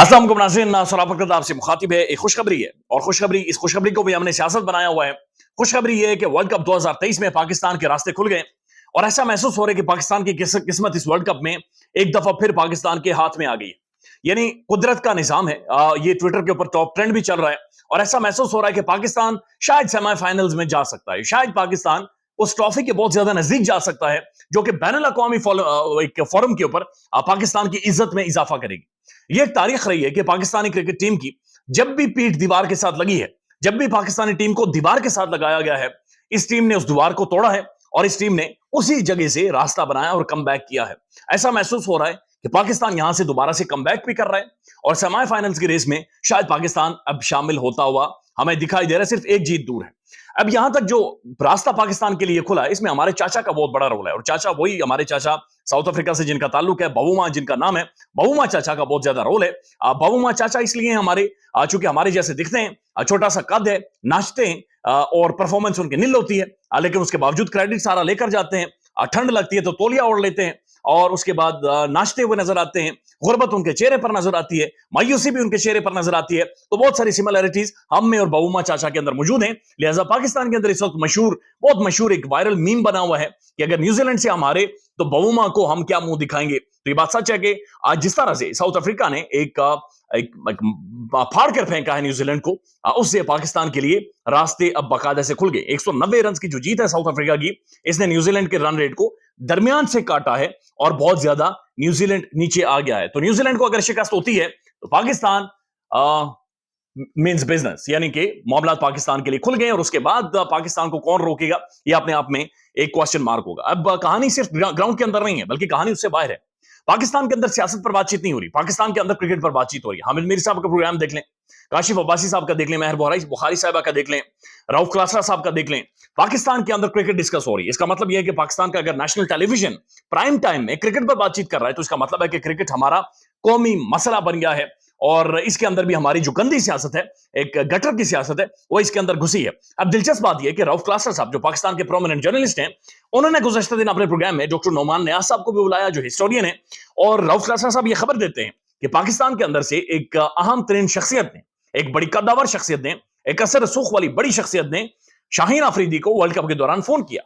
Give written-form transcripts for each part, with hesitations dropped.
अस्सलाम वालेकुम नाज़रीन, सलाफत आपसे मुखातिब है। एक खुशखबरी है और खुशखबरी इस खुशखबरी को भी हमने सियासत बनाया हुआ है। खुशखबरी ये है कि वर्ल्ड कप 2023 में पाकिस्तान के रास्ते खुल गए और ऐसा महसूस हो रहा है कि पाकिस्तान की किस्मत इस वर्ल्ड कप में एक दफा फिर पाकिस्तान के हाथ में आ गई है। यानी कुदरत का निजाम है। ये ट्विटर के ऊपर टॉप ट्रेंड भी चल रहा है और ऐसा महसूस हो रहा है कि पाकिस्तान शायद सेमीफाइनल्स में जा सकता है। शायद पाकिस्तान उस ट्रॉफी के बहुत ज्यादा नजदीक जा सकता है जो कि बैनुल अक़वामी फोरम के ऊपर पाकिस्तान की इज्जत में इजाफा करेगी। ये एक तारीख रही है कि पाकिस्तानी क्रिकेट टीम की जब भी पीठ दीवार के साथ लगी है, जब भी पाकिस्तानी टीम को दीवार के साथ लगाया गया है, इस टीम ने उस दीवार को तोड़ा है और इस टीम ने उसी जगह से रास्ता बनाया और कम किया है। ऐसा महसूस हो रहा है कि पाकिस्तान यहां से दोबारा से कम भी कर रहा है और सेमीफाइनल्स की रेस में शायद पाकिस्तान अब शामिल होता हुआ हमें दिखाई दे रहा है। सिर्फ एक जीत दूर है। अब यहां तक जो रास्ता पाकिस्तान के लिए खुला है, इसमें हमारे चाचा का बहुत बड़ा रोल है और चाचा वही हमारे चाचा साउथ अफ्रीका से जिनका ताल्लुक है, बवुमा जिनका नाम है, बवुमा चाचा का बहुत ज्यादा रोल है। बवुमा चाचा इसलिए हमारे चूंकि हमारे जैसे दिखते हैं, छोटा सा कद है, नाचते हैं और परफॉर्मेंस उनकी निल होती है, लेकिन उसके बावजूद क्रेडिट सारा लेकर जाते हैं। ठंड लगती है तो तौलिया ओढ़ लेते हैं और उसके बाद नाचते हुए नजर आते हैं। गुर्बत उनके चेहरे पर नजर आती है, मायूसी भी उनके चेहरे पर नजर आती है। तो बहुत सारी सिमिलरिटीज हम में और बवुमा चाचा के अंदर मौजूद हैं। लिहाजा पाकिस्तान के अंदर इस वक्त बहुत मशहूर एक वायरल मीम बना हुआ है कि अगर न्यूजीलैंड से हम हारे तो बवुमा को हम क्या मुंह दिखाएंगे। तो ये बात सच है कि आज जिस तरह से साउथ अफ्रीका ने एक फाड़ कर फेंका है न्यूजीलैंड को, उससे पाकिस्तान के लिए रास्ते अब बाकायदा से खुल गए। 190 रन की जो जीत है साउथ अफ्रीका की, इसने न्यूजीलैंड के रन रेट को दरमियान से काटा है और बहुत ज्यादा न्यूजीलैंड नीचे आ गया है। तो न्यूजीलैंड को अगर शिकस्त होती है तो पाकिस्तान मींस बिजनेस, यानी कि मामला पाकिस्तान के लिए खुल गए और उसके बाद पाकिस्तान को कौन रोकेगा, ये अपने आप में एक क्वेश्चन मार्क होगा। अब कहानी सिर्फ ग्राउंड के अंदर नहीं है, बल्कि कहानी उससे बाहर है। पाकिस्तान के अंदर सियासत पर बातचीत नहीं हो रही, पाकिस्तान के अंदर क्रिकेट पर बातचीत हो रही है। हामिद मीर साहब का प्रोग्राम देख लें, काशिफ अब्बासी साहब का देख लें, महर बुखारी साहब का देख लें, रऊफ क्लासरा साहब का देख लें। पाकिस्तान के अंदर क्रिकेट डिस्कस हो रही है। इसका मतलब यह है कि पाकिस्तान का अगर नेशनल टेलीविजन प्राइम टाइम में क्रिकेट पर बातचीत कर रहा है तो इसका मतलब है कि क्रिकेट हमारा कौमी मसला बन गया है और इसके अंदर भी हमारी जो गंदी सियासत है, एक गटर की सियासत है, वो इसके अंदर घुसी है। अब दिलचस्प बात यह कि रऊफ क्लासरा साहब जो पाकिस्तान के प्रोमिनेंट जर्नलिस्ट हैं, उन्होंने गुज़श्ता दिन अपने प्रोग्राम में डॉक्टर नोमान नियाज़ साहब को भी बुलाया जो हिस्टोरियन है, और रऊफ क्लासरा साहब ये खबर देते हैं कि पाकिस्तान के अंदर से एक अहम तरीन शख्सियत ने, एक बड़ी कद्दावर शख्सियत ने, एक असर रसूख वाली बड़ी शख्सियत ने शाहीन अफरीदी को वर्ल्ड कप के दौरान फोन किया,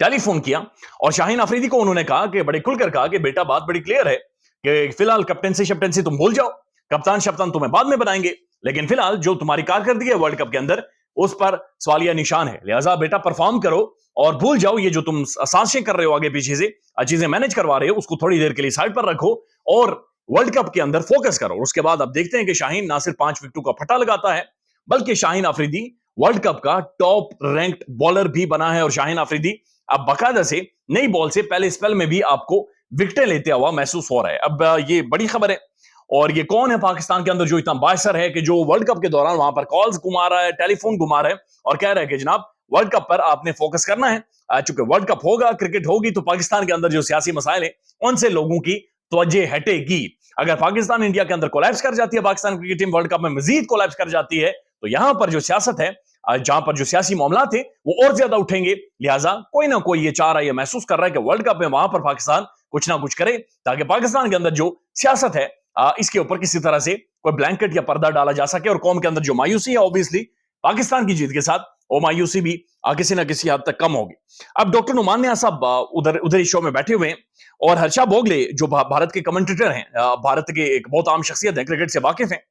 टेलीफोन किया, और शाहीन अफरीदी को उन्होंने कहा कि बड़े खुलकर कहा कि बेटा बात बड़ी क्लियर है कि फिलहाल कैप्टेंसी तुम भूल जाओ, कप्तान शप्तान तुम्हें बाद में बनाएंगे, लेकिन फिलहाल जो तुम्हारी कारकर्दगी है वर्ल्ड कप के अंदर उस पर सवालिया निशान है। लिहाजा बेटा परफॉर्म करो और भूल जाओ ये जो तुम साजिशें कर रहे हो आगे पीछे से, चीजें मैनेज करवा रहे हो, उसको थोड़ी देर के लिए साइड पर रखो और वर्ल्ड कप के अंदर फोकस करो। और उसके बाद अब देखते हैं कि शाहीन ना सिर्फ 5 विकेटों का फटा लगाता है, बल्कि शाहीन अफरीदी वर्ल्ड कप का टॉप रैंक्ड बॉलर भी बना है और शाहीन अफरीदी अब बाकायदा से नई बॉल से पहले स्पेल में भी आपको विकेटें लेते हुआ महसूस हो रहा है। अब ये बड़ी खबर है और ये कौन है पाकिस्तान के अंदर जो इतना बायसर है कि जो वर्ल्ड कप के दौरान वहां पर कॉल्स घुमा रहा है, टेलीफोन घुमा रहा है और कह रहा है कि जनाब वर्ल्ड कप पर आपने फोकस करना है, चूंकि वर्ल्ड कप होगा, क्रिकेट होगी, तो पाकिस्तान के अंदर जो सियासी मसाइल है उनसे लोगों की तवज्जो हटेगी। अगर पाकिस्तान इंडिया के अंदर कोलैप्स कर जाती है, Pakistan cricket team world cup में मजीद कोलैप्स कर जाती है, तो यहां पर जो सियासत है, जहां पर जो सियासी मामला थे वो और ज्यादा उठेंगे। लिहाजा कोई ना कोई ये चाह रहा है, ये महसूस कर रहा है कि वर्ल्ड कप में वहां पर पाकिस्तान कुछ ना कुछ करे ताकि पाकिस्तान के अंदर जो सियासत है इसके ऊपर किसी तरह से कोई ब्लैंकेट या पर्दा डाला जा सके और कौम के अंदर जो मायूसी है ऑब्वियसली पाकिस्तान की जीत के साथ वो मायूसी भी किसी ना किसी हद तक कम होगी। अब डॉक्टर नुमान नियाज़ साहब उधर इस शो में बैठे हुए हैं और हर्षा भोगले जो भारत के कमेंटेटर हैं, भारत के एक बहुत आम शख्सियत है, क्रिकेट से वाकिफ हैं,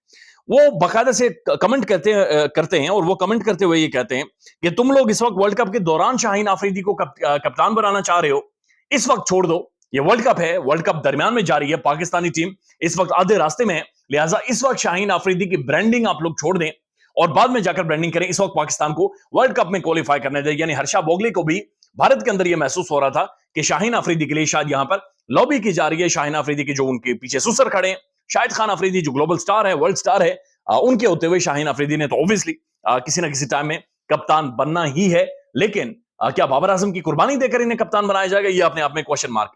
वो बाकायदा से कमेंट करते हैं और वो कमेंट करते हुए ये कहते हैं कि तुम लोग इस वक्त वर्ल्ड कप के दौरान शाहीन अफरीदी को कप्तान बनाना चाह रहे हो, इस वक्त छोड़ दो, ये वर्ल्ड कप है, वर्ल्ड कप दरमियान में जारी है, पाकिस्तानी टीम इस वक्त आधे रास्ते में है, लिहाजा इस वक्त शाहीन अफरीदी की ब्रांडिंग आप लोग छोड़ दें और बाद में जाकर ब्रांडिंग करें। इस वक्त पाकिस्तान को वर्ल्ड कप में क्वालिफाई करने दें। यानी हर्षा भोगले को भी भारत के अंदर यह महसूस हो रहा था कि शाहीन अफरीदी के लिए शायद यहां पर लॉबी की जा रही है। शाहीन अफरीदी के जो उनके पीछे सुसर खड़े हैं, शाहिद खान अफरीदी जो ग्लोबल स्टार है, वर्ल्ड स्टार है, उनके होते हुए शाहीन अफरीदी ने तो ऑब्वियसली किसी ना किसी टाइम में कप्तान बनना ही है, लेकिन क्या बाबर आजम की कुर्बानी देकर इन्हें कप्तान बनाया जाएगा, ये अपने आप में क्वेश्चन मार्क।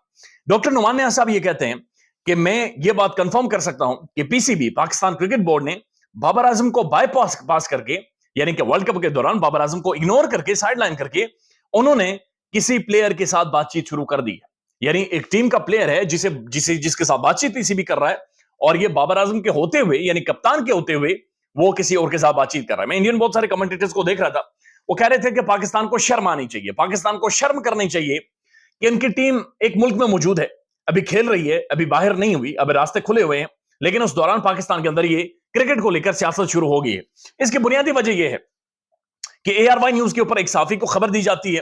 डॉक्टर नुमान नियाज़ साहब ये कहते हैं कि मैं ये बात कंफर्म कर सकता हूं कि पीसीबी पाकिस्तान क्रिकेट बोर्ड ने बाबर आजम को बाईपास करके, यानी कि वर्ल्ड कप के दौरान बाबर आजम को इग्नोर करके, साइडलाइन करके, उन्होंने किसी प्लेयर के साथ बातचीत शुरू कर दी है। यानी एक टीम का प्लेयर है जिसके साथ बातचीत पीसीबी कर रहा है اور یہ بابر اعظم کے ہوتے ہوئے یعنی کپتان کے ہوتے ہوئے وہ کسی اور کے ساتھ بات چیت کر رہا ہے. میں انڈین بہت سارے کمنٹیٹرز کو دیکھ رہا تھا, وہ کہہ رہے تھے کہ پاکستان کو شرم آنی چاہیے, پاکستان کو شرم کرنی چاہیے کہ ان کی ٹیم ایک ملک میں موجود ہے, ابھی کھیل رہی ہے, ابھی باہر نہیں ہوئی, ابھی راستے کھلے ہوئے ہیں, لیکن اس دوران پاکستان کے اندر یہ کرکٹ کو لے کر سیاست شروع ہو گئی ہے. اس کی بنیادی وجہ یہ ہے کہ ARY نیوز کے اوپر ایک صحافی کو خبر دی جاتی ہے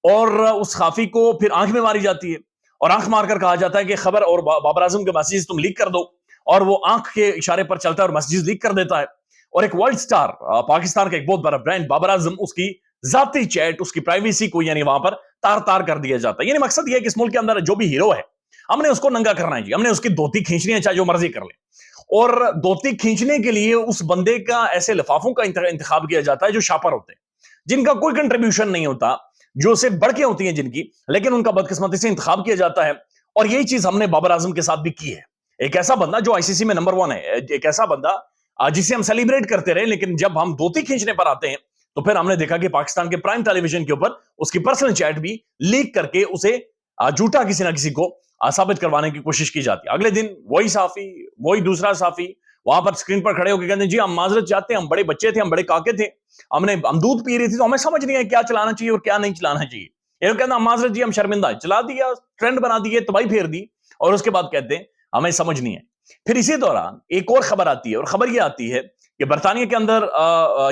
اور اس صحافی کو پھر آنکھ میں ماری جاتی ہے اور آنکھ مار کر کہا جاتا ہے کہ خبر اور بابر اعظم کے میسیج تم لیک کر دو, اور وہ آنکھ کے اشارے پر چلتا ہے اور میسیج لیک کر دیتا ہے. اور ایک ورلڈ سٹار, پاکستان کا ایک بہت بڑا برانڈ بابر اعظم, اس کی ذاتی چیٹ, اس کی پرائیویسی کو یعنی وہاں پر تار تار کر دیا جاتا ہے. یعنی مقصد یہ ہے کہ اس ملک کے اندر جو بھی ہیرو ہے ہم نے اس کو ننگا کرنا ہے, ہم نے اس کی دھوتی کھینچنی ہے, چاہے جو مرضی کر لیں. اور دھوتی کھینچنے کے لیے اس بندے کا ایسے لفافوں کا انتخاب کیا جاتا ہے جو شاپر ہوتے ہیں, جن کا کوئی کنٹریبیوشن نہیں ہوتا, جو صرف بڑکیں ہوتی ہیں جن کی, لیکن ان کا بدقسمتی سے انتخاب کیا جاتا ہے. اور یہی چیز ہم نے بابر اعظم کے ساتھ بھی کی ہے. ایک ایسا بندہ جو ICC میں نمبر 1 ہے, ایک ایسا بندہ جسے ہم سیلیبریٹ کرتے رہے, لیکن جب ہم دھوتی کھینچنے پر آتے ہیں تو پھر ہم نے دیکھا کہ پاکستان کے پرائم ٹیلی ویژن کے اوپر اس کی پرسنل چیٹ بھی لیک کر کے اسے جھوٹا کسی نہ کسی کو ثابت کروانے کی کوشش کی جاتی ہے. اگلے دن وہی صحافی, وہی دوسرا صحافی وہاں پر اسکرین پر کھڑے ہو کے کہتے ہیں جی ہم معذرت چاہتے ہیں, ہم بڑے بچے تھے, ہم بڑے کاکے تھے, ہم دودھ پی رہی تھی تو ہمیں سمجھ نہیں ہے کیا چلانا چاہیے اور کیا نہیں چلانا چاہیے. یہ کہتے ہیں معذرت جی ہم شرمندہ ہے, چلا دیا, ٹرینڈ بنا دیے, تباہی پھیر دی, اور اس کے بعد کہتے ہیں ہمیں سمجھ نہیں ہے. پھر اسی دوران ایک اور خبر آتی ہے, اور خبر یہ آتی ہے کہ برطانیہ کے اندر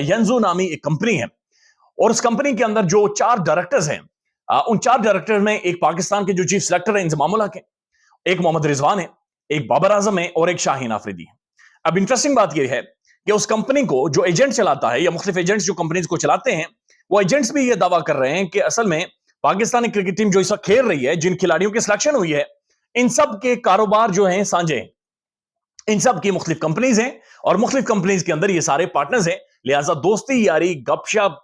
ینزو نامی ایک کمپنی ہے, اور اس کمپنی کے اندر جو 4 ڈائریکٹرز ہیں, ان 4 ڈائریکٹر میں ایک پاکستان کے جو چیف سلیکٹر ہیں انضمام الحق ہیں, ایک محمد رضوان ہے, ایک بابر اعظم ہے, اور ایک شاہین آفریدی ہے. اب انٹرسٹنگ بات یہ ہے کہ اس کمپنی کو جو ایجنٹ چلاتا ہے, یا مختلف ایجنٹس جو کمپنیز کو چلاتے ہیں, وہ ایجنٹس بھی یہ دعویٰ کر رہے ہیں کہ اصل میں پاکستانی کرکٹ ٹیم جو اس وقت کھیل رہی ہے, جن کھلاڑیوں کی سلیکشن ہوئی ہے, ان سب کے کاروبار جو ہیں سانجے ہیں, ان سب کی مختلف کمپنیز ہیں, اور مختلف کمپنیز کے اندر یہ سارے پارٹنرز ہیں. لہٰذا دوستی یاری, گپ شپ,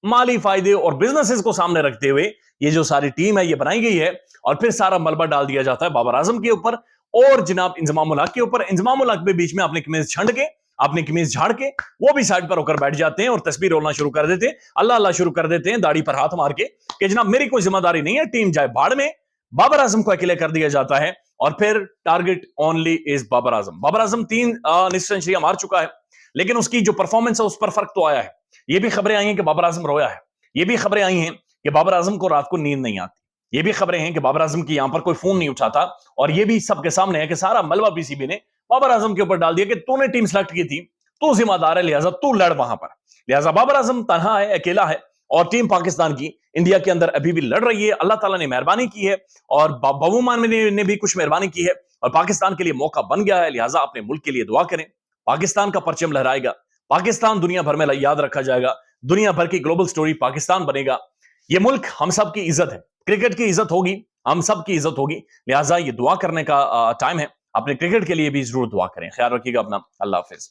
مالی فائدے اور بزنسز کو سامنے رکھتے ہوئے یہ جو ساری ٹیم ہے یہ بنائی گئی ہے, اور پھر سارا ملبہ ڈال دیا جاتا ہے بابر اعظم کے اوپر اور جناب انضمام الحق کے اوپر. انضمام الحق بھی بیچ میں اپنی قمیض چھنڈ کے, اپنی قمیض جھاڑ کے وہ بھی سائڈ پر ہو کر بیٹھ جاتے ہیں اور تسبیح رولنا شروع کر دیتے ہیں, اللہ اللہ شروع کر دیتے ہیں داڑھی پر ہاتھ مار کے کہ جناب میری کوئی ذمہ داری نہیں ہے, ٹیم جائے بھاڑ میں. بابر اعظم کو اکیلے کر دیا جاتا ہے, اور پھر target only is Babar Azam. Babar Azam 3 نصف سنچریاں مار چکا ہے, لیکن اس کی جو پرفارمنس ہے اس پر فرق تو آیا ہے. یہ بھی خبریں آئی ہیں کہ بابر اعظم رویا ہے, یہ بھی خبریں آئی ہیں کہ بابر اعظم کو رات کو نیند نہیں آتی, یہ بھی خبریں ہیں کہ بابر اعظم کی یہاں پر کوئی فون نہیں اٹھاتا, اور یہ بھی سب کے سامنے ہے کہ سارا ملبہ PCB نے بابر اعظم کے اوپر ڈال دیا کہ تو نے ٹیم سلیکٹ کی تھی, تو ذمہ دار ہے, لہٰذا تو لڑ وہاں پر. لہٰذا بابر اعظم تنہا ہے, اکیلا ہے, اور ٹیم پاکستان کی انڈیا کے اندر ابھی بھی لڑ رہی ہے. اللہ تعالیٰ نے مہربانی کی ہے, اور بابومان نے بھی کچھ مہربانی کی ہے, اور پاکستان کے لیے موقع بن گیا ہے. لہٰذا اپنے ملک کے لیے دعا کریں, پاکستان کا پرچم لہرائے گا, پاکستان دنیا بھر میں یاد رکھا جائے گا, دنیا بھر کی گلوبل سٹوری پاکستان بنے گا. یہ ملک ہم سب کی عزت ہے, کرکٹ کی عزت ہوگی, ہم سب کی عزت ہوگی. لہٰذا یہ دعا کرنے کا ٹائم ہے, اپنے کرکٹ کے لیے بھی ضرور دعا کریں. خیال رکھیے گا اپنا, اللہ حافظ.